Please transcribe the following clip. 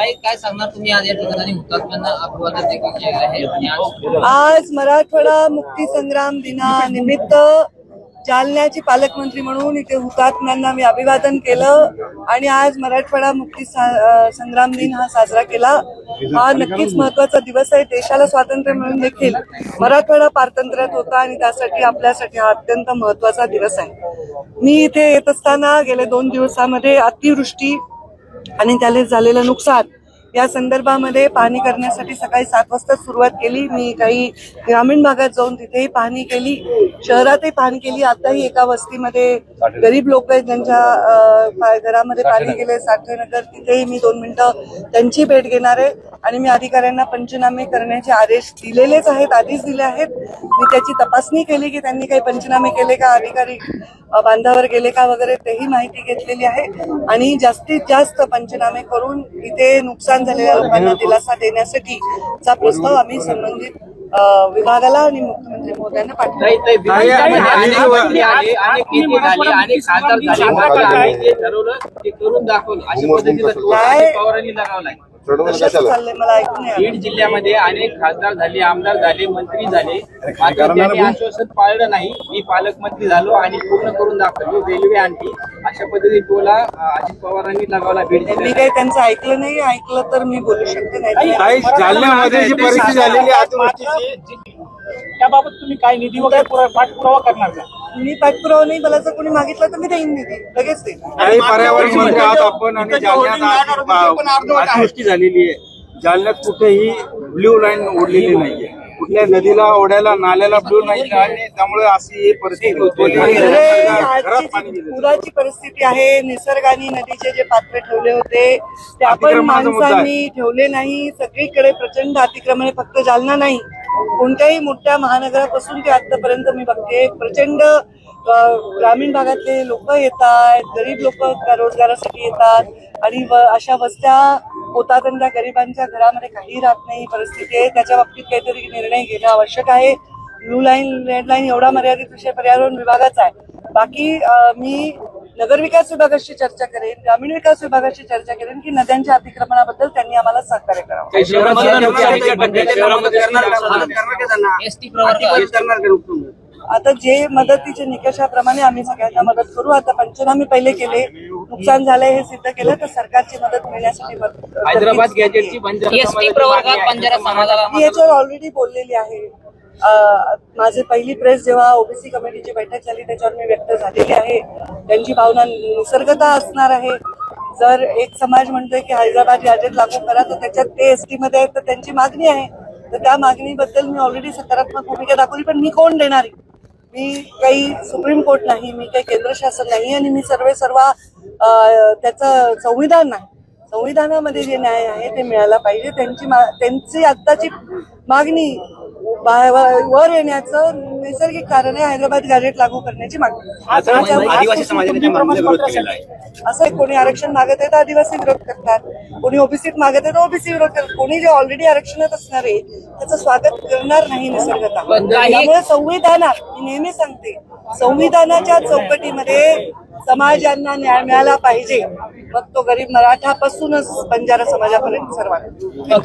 काय सांगणार तुम्ही आज या ठिकाणी हुतात्म्यांना अभिवादन देखील केलं आहे आणि आज मराठवाडा मुक्ती संग्राम दिनानिमित्त जालन्याची पालकमंत्री म्हणून इथे हुतात्म्यांना मी अभिवादन केलं आणि आज मराठवाडा मुक्ती संग्राम दिन हा साजरा केला। हा नक्कीच महत्वाचा दिवस आहे। देशाला स्वातंत्र्य मिळून देखील मराठवाडा पारतंत्र्यात होता आणि त्यासाठी आपल्यासाठी हा अत्यंत महत्वाचा दिवस आहे। मी इथे येत असताना गेले 2 दिवसांमध्ये अतिवृष्टी आणि त्याला झालेलं नुकसान या संदर्भामध्ये पाहणी करण्यासाठी सकाळी 7 वाजता सुरुवात केली। मी काही ग्रामीण भागात जाऊन तिथेही पाहणी केली, शहरातही पाहणी केली। आताही एका वस्तीमध्ये गरीब लोक आहेत ज्यांच्या घरामध्ये पाणी गेले, साठेनगर, तिथेही मी 2 मिनिटं त्यांची भेट घेणार आहे आणि मी अधिकाऱ्यांना पंचनामे करण्याचे आदेश दिलेलेच आहेत, आधीच दिले आहेत। मी त्याची तपासणी केली की त्यांनी काही पंचनामे केले का, अधिकारी बांधावर गेले का वगैरे, तेही माहिती घेतलेली आहे आणि जास्तीत जास्त पंचनामे करून इथे नुकसान झालेल्या लोकांना दिलासा देण्यासाठी चा प्रस्ताव आम्ही संबंधित विभागाला आणि मुख्यमंत्री महोदयांना पाठवला। मला ऐकून बीड जिल्ह्यामध्ये अनेक खासदार झाले, आमदार झाले, मंत्री झाले, मात्र त्यांनी आश्वासन पाळलं नाही। मी पालकमंत्री झालो आणि पूर्ण करून दाखवलो, रेल्वे आणली, अशा पद्धतीने टोला अजित पवारांनी लगावला बीड जिल्ह्यात। मी काही त्यांचं ऐकलं नाही, ऐकलं तर मी बोलू शकते नाही। जालन्यामध्ये जी परिस्थिती झालेली अतिवृष्टीची, त्याबाबत तुम्ही काय निधी वगैरे पाठपुरावा करणार का? मी पाठपुरावा नाही, मला जर कोणी मागितलं तर मी देईन निधी, लगेच देईन। पर्यावरण मंत्री आहात आपण आणि जालन्यात अतिवृष्टी झालेली आहे, जालन्यात कुठेही ब्ल्यू लाईन ओढलेली नाहीये, कुठल्या नदीला, ओढ्याला, नाल्याला ब्ल्यू लाईन आहे, त्यामुळे अशी परिस्थिती होती। पुराची परिस्थिती आहे, निसर्गाने नदीचे जे पात्र ठेवले होते ते आपण माणसांनी ठेवले नाही। सगळीकडे प्रचंड अतिक्रमण आहे, फक्त जालना नाही, कोणत्याही मोठ्या महानगरापासून ते आतापर्यंत मी बघते प्रचंड ग्रामीण भागातले लोक येतात, गरीब लोक रोजगारासाठी येतात आणि अशा वस्त्या होतात आणि त्या गरिबांच्या घरामध्ये काही राहत नाही परिस्थिती आहे। त्याच्या बाबतीत काहीतरी निर्णय घेणं आवश्यक आहे। ब्लू लाईन, रेड लाईन एवढा मर्यादित विषय पर्यावरण विभागाचा आहे। बाकी मी नगरविकास विभागाशी चर्चा करेन, ग्रामीण विकास विभागाशी चर्चा करेन की नद्यांच्या अतिक्रमणाबद्दल त्यांनी आम्हाला सहकार्य करावं। आता जे मदतीच्या निकषाप्रमाणे आम्ही सगळ्यांना मदत करू। आता पंचनामे पहिले केले, नुकसान झालंय हे सिद्ध केलं तर सरकारची मदत मिळण्यासाठी हैदराबाद गॅजेटची मी याच्यावर ऑलरेडी बोललेली आहे। माझी पहिली प्रेस जेव्हा ओबीसी कमिटीची बैठक झाली त्याच्यावर मी व्यक्त झालेली आहे। त्यांची भावना निसर्गता असणार आहे। जर एक समाज म्हणतोय की हैदराबाद गॅजेट लागू करा तर त्याच्यात ते एसटी मध्ये आहेत तर त्यांची मागणी आहे, तर त्या मागणीबद्दल मी ऑलरेडी सकारात्मक भूमिका दाखवली। पण मी कोण देणार आहे? मी काही सुप्रीम कोर्ट नाही, मी काही केंद्र शासन नाही आणि मी सर्व त्याचं संविधान नाही। संविधानामध्ये जे न्याय आहे ते मिळायला पाहिजे। त्यांची आत्ताची मागणी वर येण्याचं नैसर्गिक कारण आहे हैदराबाद गॅजेट लागू करण्याची मागणी। आदिवासी समाजाने असं कोणी आरक्षण मागत आहे तर आदिवासी विरोध करतात, कोणी ओबीसीत मागत आहे तर ओबीसी विरोध करतात, कोणी जे ऑलरेडी आरक्षणात असणार आहे त्याचं स्वागत करणार नाही निसर्गता। त्यामुळे संविधानात, मी नेहमी सांगते, संविधानाच्या चौकटीमध्ये समाजांना न्याय मिळाला पाहिजे, मग तो गरीब मराठापासूनच बंजारा समाजापर्यंत सर्वांना।